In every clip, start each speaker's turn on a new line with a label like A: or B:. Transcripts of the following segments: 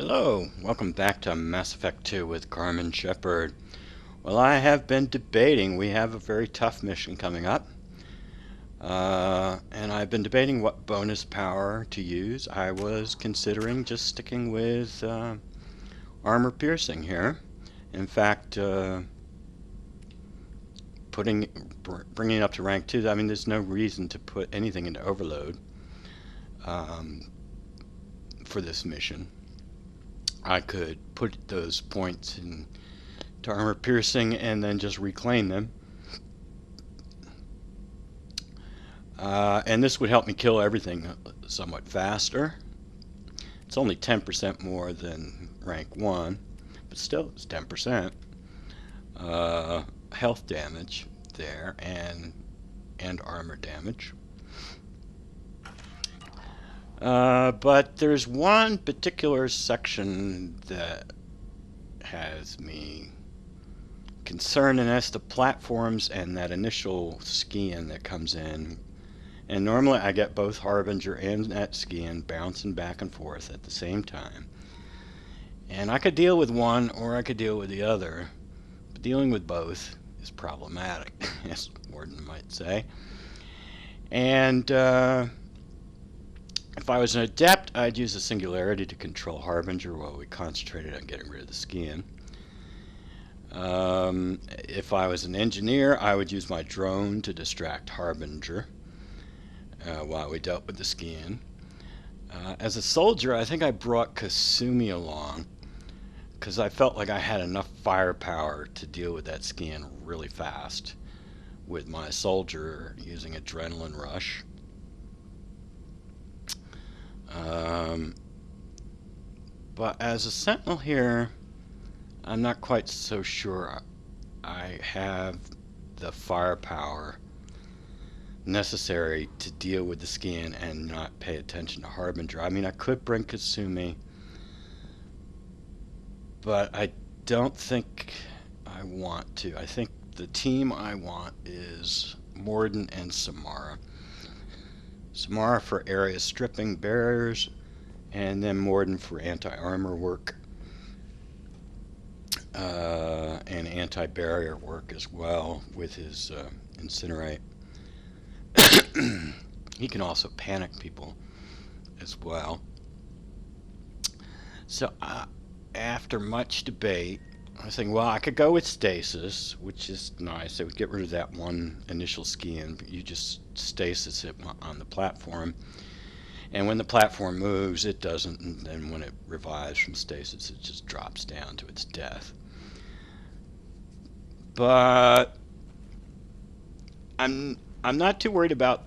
A: Hello, welcome back to Mass Effect 2 with Carmen Shepard. Well, I have been debating. We have a very tough mission coming up. And I've been debating what bonus power to use. I was considering just sticking with armor piercing here. In fact, bringing it up to rank 2, I mean, there's no reason to put anything into overload for this mission. I could put those points into armor piercing and then just reclaim them. And this would help me kill everything somewhat faster. It's only 10% more than rank 1, but still it's 10% health damage there and armor damage. But there's one particular section that has me concerned, and that's the platforms and that initial skin that comes in. And normally I get both Harbinger and that skin bouncing back and forth at the same time. And I could deal with one or I could deal with the other. But dealing with both is problematic, as Warden might say. And if I was an adept, I'd use the singularity to control Harbinger while we concentrated on getting rid of the skin. If I was an engineer, I would use my drone to distract Harbinger while we dealt with the skin. As a soldier, I think I brought Kasumi along because I felt like I had enough firepower to deal with that skin really fast with my soldier using adrenaline rush. But as a Sentinel here, I'm not quite so sure I have the firepower necessary to deal with the skin and not pay attention to Harbinger. I mean, I could bring Kasumi, but I don't think I want to. I think the team I want is Morden and Samara. Samara for area stripping barriers, and then Morden for anti-armor work and anti-barrier work as well with his incinerate. He can also panic people as well. So after much debate, I was thinking, well, I could go with stasis, which is nice. It would get rid of that one initial skin. You just stasis it on the platform. And when the platform moves, it doesn't. And then when it revives from stasis, it just drops down to its death. But I'm not too worried about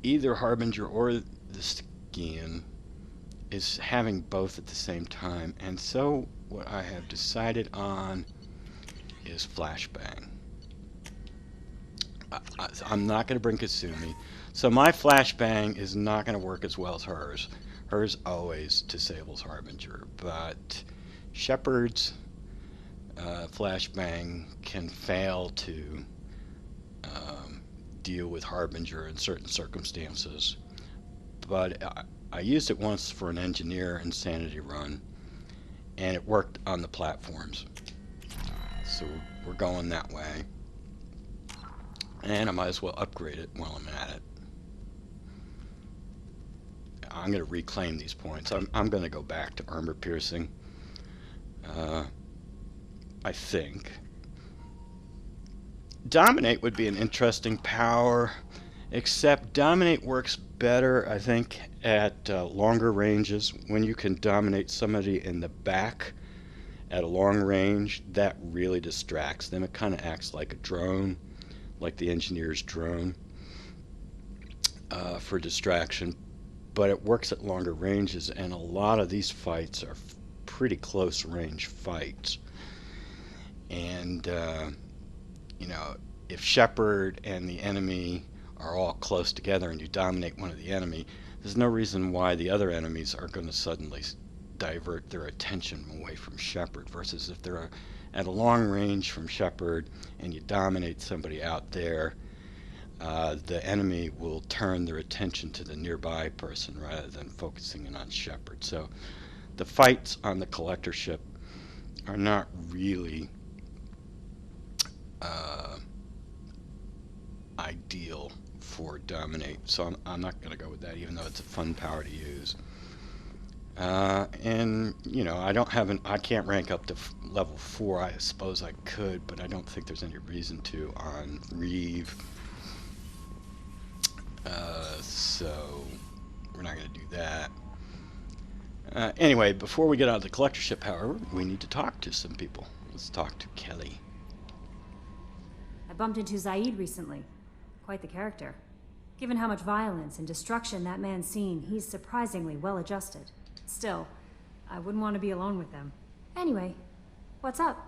A: either Harbinger or the skin is having both at the same time. And so what I have decided on is flashbang. I'm not going to bring Kasumi. So my flashbang is not going to work as well as hers. Hers always disables Harbinger, but Shepard's flashbang can fail to deal with Harbinger in certain circumstances. But I used it once for an engineer insanity run, and it worked on the platforms. So we're going that way. And I might as well upgrade it while I'm at it. I'm going to reclaim these points. I'm going to go back to armor piercing. I think. Dominate would be an interesting power, except Dominate works better, I think, at longer ranges. When you can dominate somebody in the back at a long range, that really distracts them. It kind of acts like a drone, like the engineer's drone for distraction. But it works at longer ranges, and a lot of these fights are pretty close range fights. And you know, if Shepard and the enemy are all close together and you dominate one of the enemy, there's no reason why the other enemies are going to suddenly divert their attention away from Shepard, versus if they're at a long range from Shepard and you dominate somebody out there, the enemy will turn their attention to the nearby person rather than focusing in on Shepard. So the fights on the collector ship are not really ideal for dominate, so I'm not going to go with that, even though it's a fun power to use. And you know, I can't rank up to level 4. I suppose I could, but I don't think there's any reason to on Reeve. So we're not going to do that. Anyway, before we get out of the collector ship, however, we need to talk to some people. Let's talk to Kelly.
B: I bumped into Zaid recently. Quite the character. Given how much violence and destruction that man's seen, he's surprisingly well adjusted. Still, I wouldn't want to be alone with them. Anyway, what's up?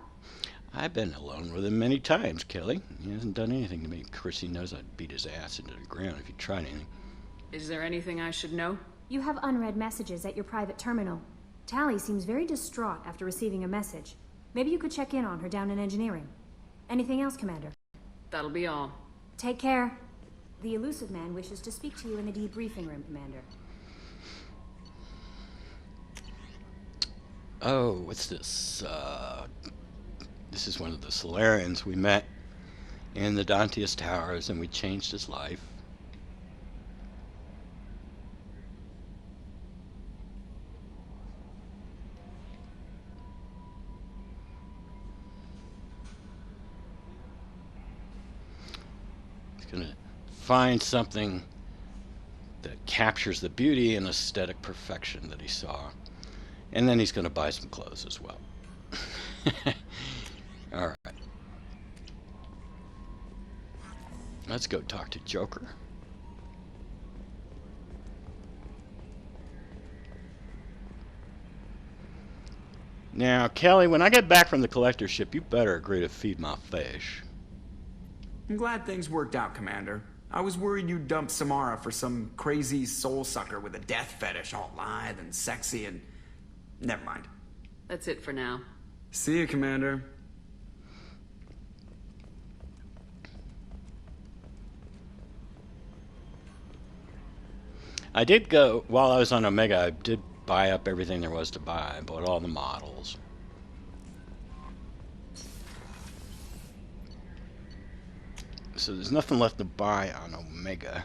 A: I've been alone with him many times, Kelly. He hasn't done anything to me. Of course, he knows I'd beat his ass into the ground if he tried anything.
C: Is there anything I should know?
B: You have unread messages at your private terminal. Tally seems very distraught after receiving a message. Maybe you could check in on her down in engineering. Anything else, Commander?
C: That'll be all.
B: Take care. The elusive man wishes to speak to you in the debriefing room, Commander.
A: Oh, what's this? This is one of the Solarians we met in the Dantius Towers, and we changed his life. He's gonna find something that captures the beauty and aesthetic perfection that he saw. And then he's going to buy some clothes as well. All right. Let's go talk to Joker. Now, Kelly, when I get back from the collector ship, you better agree to feed my fish.
D: I'm glad things worked out, Commander. I was worried you'd dump Samara for some crazy soul sucker with a death fetish, all lithe and sexy and... Never mind.
C: That's it for now.
D: See you, Commander.
A: I did go, while I was on Omega, I did buy up everything there was to buy. I bought all the models. So there's nothing left to buy on Omega.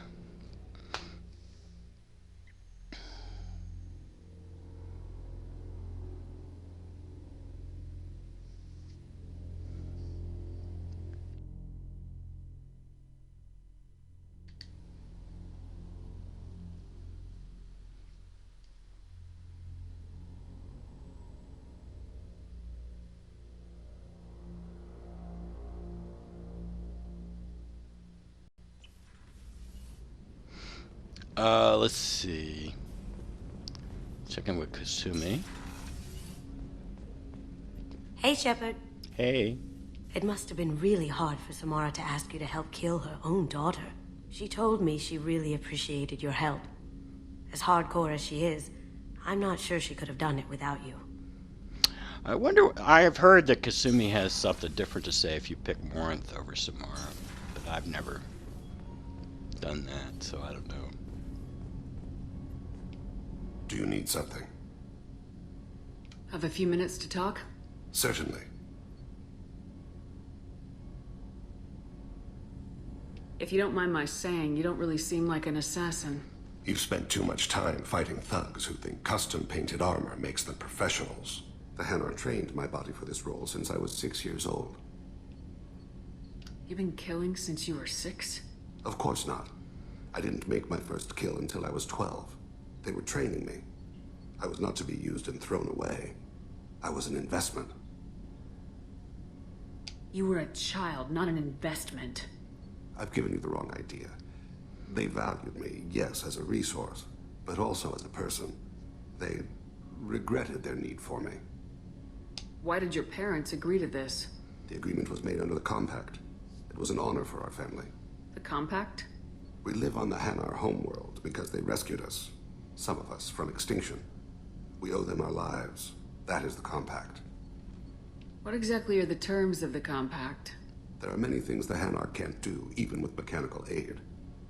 A: Let's see. Check in with Kasumi.
E: Hey, Shepard.
A: Hey.
E: It must have been really hard for Samara to ask you to help kill her own daughter. She told me she really appreciated your help. As hardcore as she is, I'm not sure she could have done it without you.
A: I wonder, I have heard that Kasumi has something different to say if you pick Morinth over Samara, but I've never done that, so I don't know.
F: Do you need something?
C: Have a few minutes to talk?
F: Certainly.
C: If you don't mind my saying, you don't really seem like an assassin.
F: You've spent too much time fighting thugs who think custom-painted armor makes them professionals. The Hanar trained my body for this role since I was 6 years old.
C: You've been killing since you were 6?
F: Of course not. I didn't make my first kill until I was 12. They were training me. I was not to be used and thrown away. I was an investment.
C: You were a child, not an investment.
F: I've given you the wrong idea. They valued me, yes, as a resource, but also as a person. They regretted their need for me.
C: Why did your parents agree to this?
F: The agreement was made under the Compact. It was an honor for our family.
C: The Compact?
F: We live on the Hanar homeworld because they rescued us. Some of us from extinction. We owe them our lives. That is the Compact.
C: What exactly are the terms of the Compact?
F: There are many things the Hanar can't do, even with mechanical aid.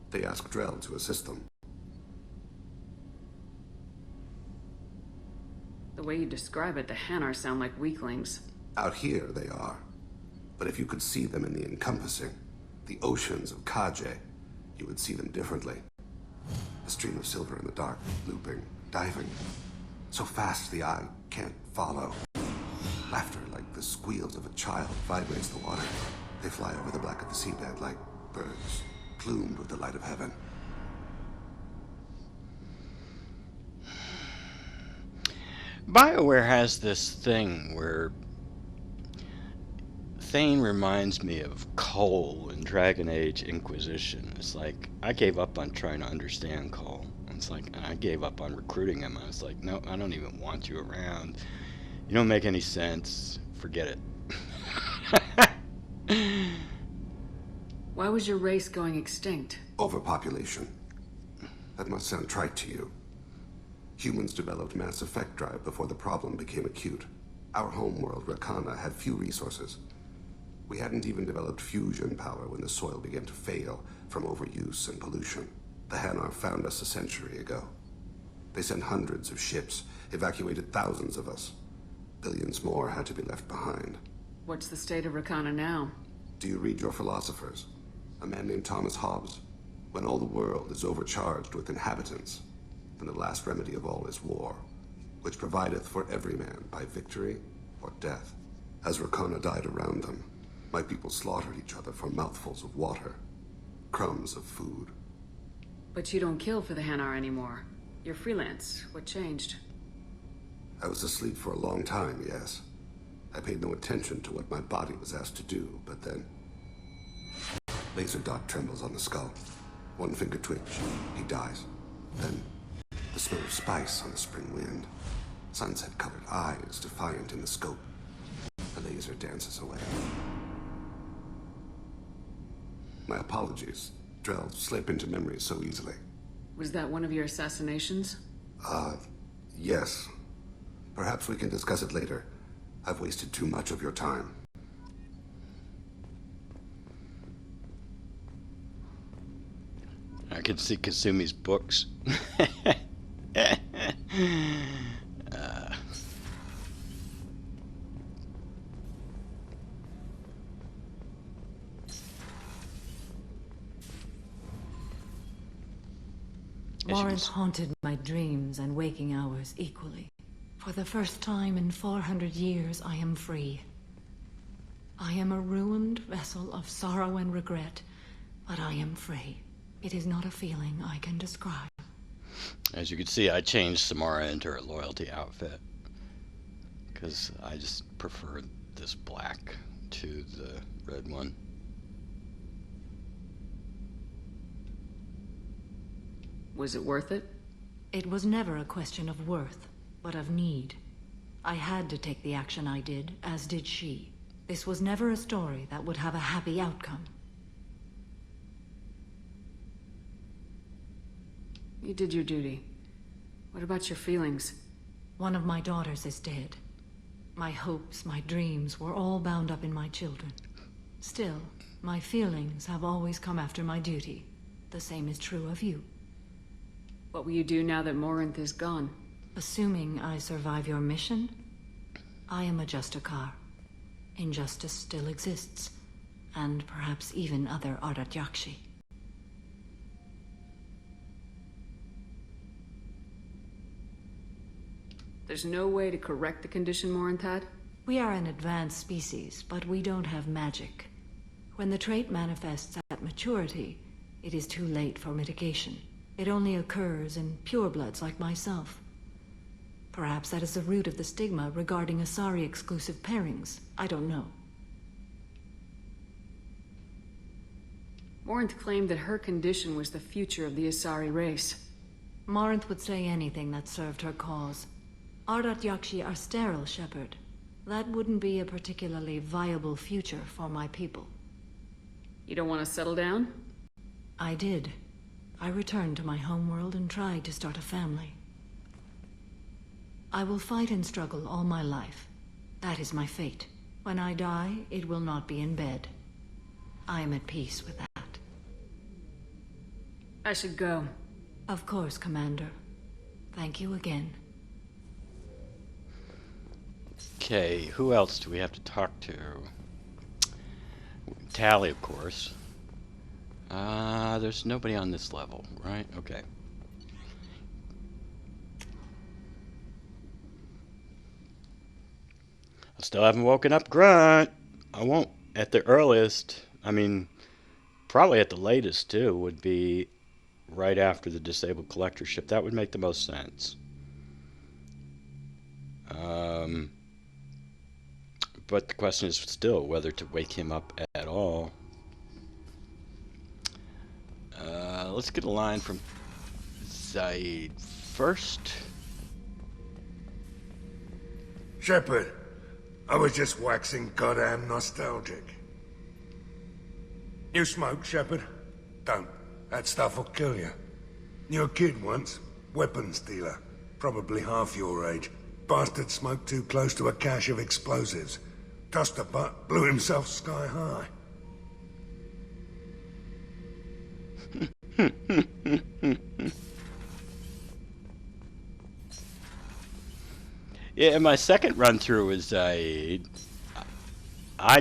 F: They ask Drell to assist them.
C: The way you describe it, the Hanar sound like weaklings.
F: Out here, they are. But if you could see them in the encompassing, the oceans of Kaje, you would see them differently. A stream of silver in the dark, looping, diving. So fast the eye can't follow. Laughter like the squeals of a child vibrates the water. They fly over the black of the seabed like birds, plumed with the light of heaven.
A: BioWare has this thing where Thane reminds me of Cole in Dragon Age Inquisition. It's like, I gave up on trying to understand Cole. It's like, I gave up on recruiting him. I was like, no, I don't even want you around. You don't make any sense. Forget it.
C: Why was your race going extinct?
F: Overpopulation. That must sound trite to you. Humans developed mass effect drive before the problem became acute. Our homeworld, Rakana, had few resources. We hadn't even developed fusion power when the soil began to fail from overuse and pollution. The Hanar found us a century ago. They sent hundreds of ships, evacuated thousands of us. Billions more had to be left behind.
C: What's the state of Rakana now?
F: Do you read your philosophers? A man named Thomas Hobbes. When all the world is overcharged with inhabitants, then the last remedy of all is war, which provideth for every man by victory or death. As Rakana died around them, my people slaughtered each other for mouthfuls of water, crumbs of food.
C: But you don't kill for the Hanar anymore. You're freelance. What changed?
F: I was asleep for a long time, yes. I paid no attention to what my body was asked to do, but then... Laser dot trembles on the skull. One finger twitch. He dies. Then, the smell of spice on the spring wind. Sunset-colored eyes defiant in the scope. The laser dances away. My apologies. Drells slip into memory so easily.
C: Was that one of your assassinations?
F: Yes. Perhaps we can discuss it later. I've wasted too much of your time.
A: I can see Kasumi's books.
G: Morinth haunted my dreams and waking hours equally. For the first time in 400 years, I am free. I am a ruined vessel of sorrow and regret, but I am free. It is not a feeling I can describe.
A: As you can see, I changed Samara into her loyalty outfit because I just prefer this black to the red one.
C: Was it worth it?
G: It was never a question of worth, but of need. I had to take the action I did, as did she. This was never a story that would have a happy outcome.
C: You did your duty. What about your feelings?
G: One of my daughters is dead. My hopes, my dreams were all bound up in my children. Still, my feelings have always come after my duty. The same is true of you.
C: What will you do now that Morinth is gone?
G: Assuming I survive your mission, I am a Justikar. Injustice still exists, and perhaps even other Ardat Yakshi.
C: There's no way to correct the condition Morinth had?
G: We are an advanced species, but we don't have magic. When the trait manifests at maturity, it is too late for mitigation. It only occurs in purebloods like myself. Perhaps that is the root of the stigma regarding Asari-exclusive pairings. I don't know.
C: Morinth claimed that her condition was the future of the Asari race.
G: Morinth would say anything that served her cause. Ardat Yakshi are sterile, Shepard. That wouldn't be a particularly viable future for my people.
C: You don't want to settle down?
G: I did. I returned to my homeworld and tried to start a family. I will fight and struggle all my life. That is my fate. When I die, it will not be in bed. I am at peace with that.
C: I should go.
G: Of course, Commander. Thank you again.
A: Okay, who else do we have to talk to? Tally, of course. There's nobody on this level, right? Okay. I still haven't woken up Grunt. I won't at the earliest. I mean, probably at the latest, too, would be right after the disabled collector ship. That would make the most sense. But the question is still whether to wake him up at all. Let's get a line from Zaid first.
H: Shepard, I was just waxing goddamn nostalgic. You smoke, Shepard? Don't. That stuff will kill you. You're a kid once. Weapons dealer. Probably half your age. Bastard smoked too close to a cache of explosives. Tossed a butt, blew himself sky high.
A: Yeah, my second run through was I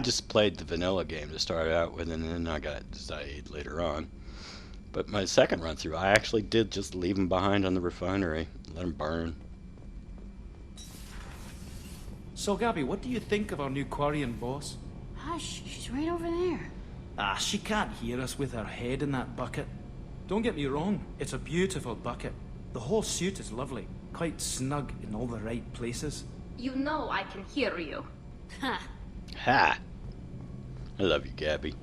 A: just played the vanilla game to start out with, and then I got Zaid later on. But my second run through, I actually did just leave him behind on the refinery, let him burn.
I: So, Gabby, what do you think of our new Quarian boss?
J: Hush, she's right over there.
I: Ah, she can't hear us with her head in that bucket. Don't get me wrong, it's a beautiful bucket. The whole suit is lovely, quite snug in all the right places.
J: You know I can hear you. Ha.
A: Ha! I love you, Gabby.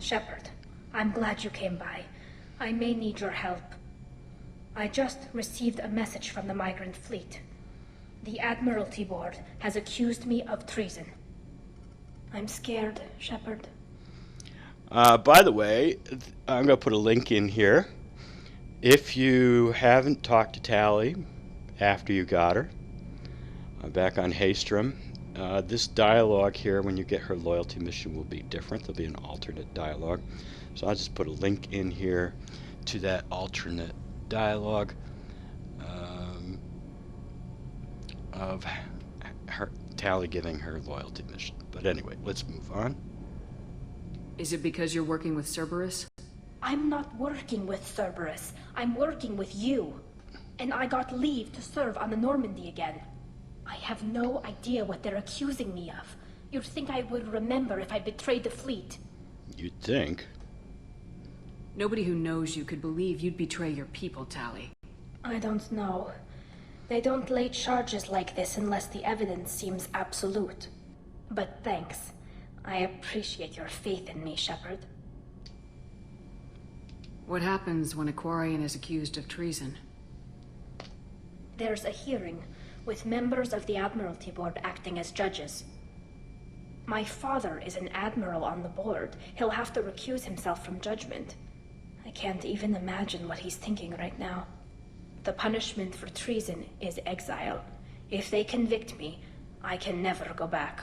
K: Shepard, I'm glad you came by. I may need your help. I just received a message from the migrant fleet. The Admiralty Board has accused me of treason. I'm scared, Shepard.
A: By the way, I'm going to put a link in here. If you haven't talked to Tally after you got her, back on Haystrom, this dialogue here, when you get her loyalty mission, will be different. There'll be an alternate dialogue. So I'll just put a link in here to that alternate dialogue of her Tally giving her loyalty mission. But anyway, let's move on.
C: Is it because you're working with Cerberus?
K: I'm not working with Cerberus. I'm working with you. And I got leave to serve on the Normandy again. I have no idea what they're accusing me of. You'd think I would remember if I betrayed the fleet.
A: You'd think.
C: Nobody who knows you could believe you'd betray your people, Tally.
K: I don't know. They don't lay charges like this unless the evidence seems absolute. But thanks. I appreciate your faith in me, Shepard.
C: What happens when a Quarian is accused of treason?
K: There's a hearing, with members of the Admiralty Board acting as judges. My father is an admiral on the board. He'll have to recuse himself from judgment. I can't even imagine what he's thinking right now. The punishment for treason is exile. If they convict me, I can never go back.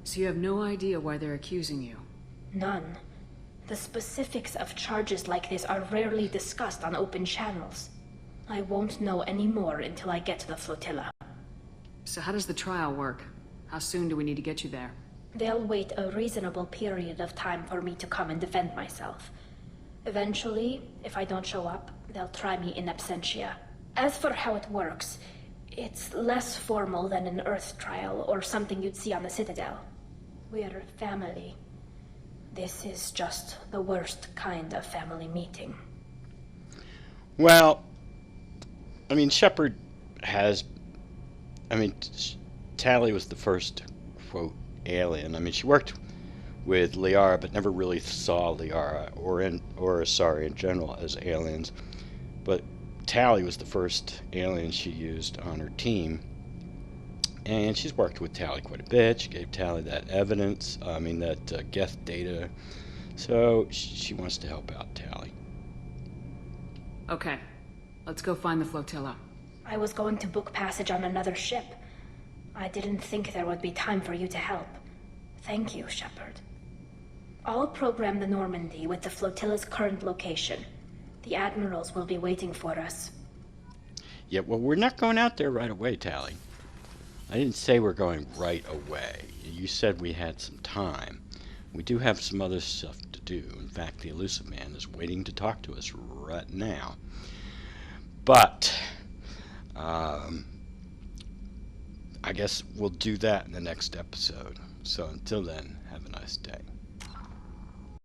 C: So you have no idea why they're accusing you?
K: None. The specifics of charges like this are rarely discussed on open channels. I won't know any more until I get to the flotilla.
C: So how does the trial work? How soon do we need to get you there?
K: They'll wait a reasonable period of time for me to come and defend myself. Eventually, if I don't show up, they'll try me in absentia. As for how it works, it's less formal than an Earth trial or something you'd see on the Citadel. We're family. This is just the worst kind of family meeting.
A: Well, I mean, Shepard has... Tally was the first, quote, alien. I mean, she worked with Liara, but never really saw Liara or Asari in general as aliens. But Tally was the first alien she used on her team. And she's worked with Tally quite a bit. She gave Tally that evidence, that Geth data. So she wants to help out Tally.
C: Okay, let's go find the flotilla.
K: I was going to book passage on another ship. I didn't think there would be time for you to help. Thank you, Shepard. I'll program the Normandy with the flotilla's current location. The admirals will be waiting for us.
A: Yeah, well, we're not going out there right away, Tally. I didn't say we're going right away. You said we had some time. We do have some other stuff to do. In fact, the elusive man is waiting to talk to us right now. But I guess we'll do that in the next episode. So until then, have a nice day.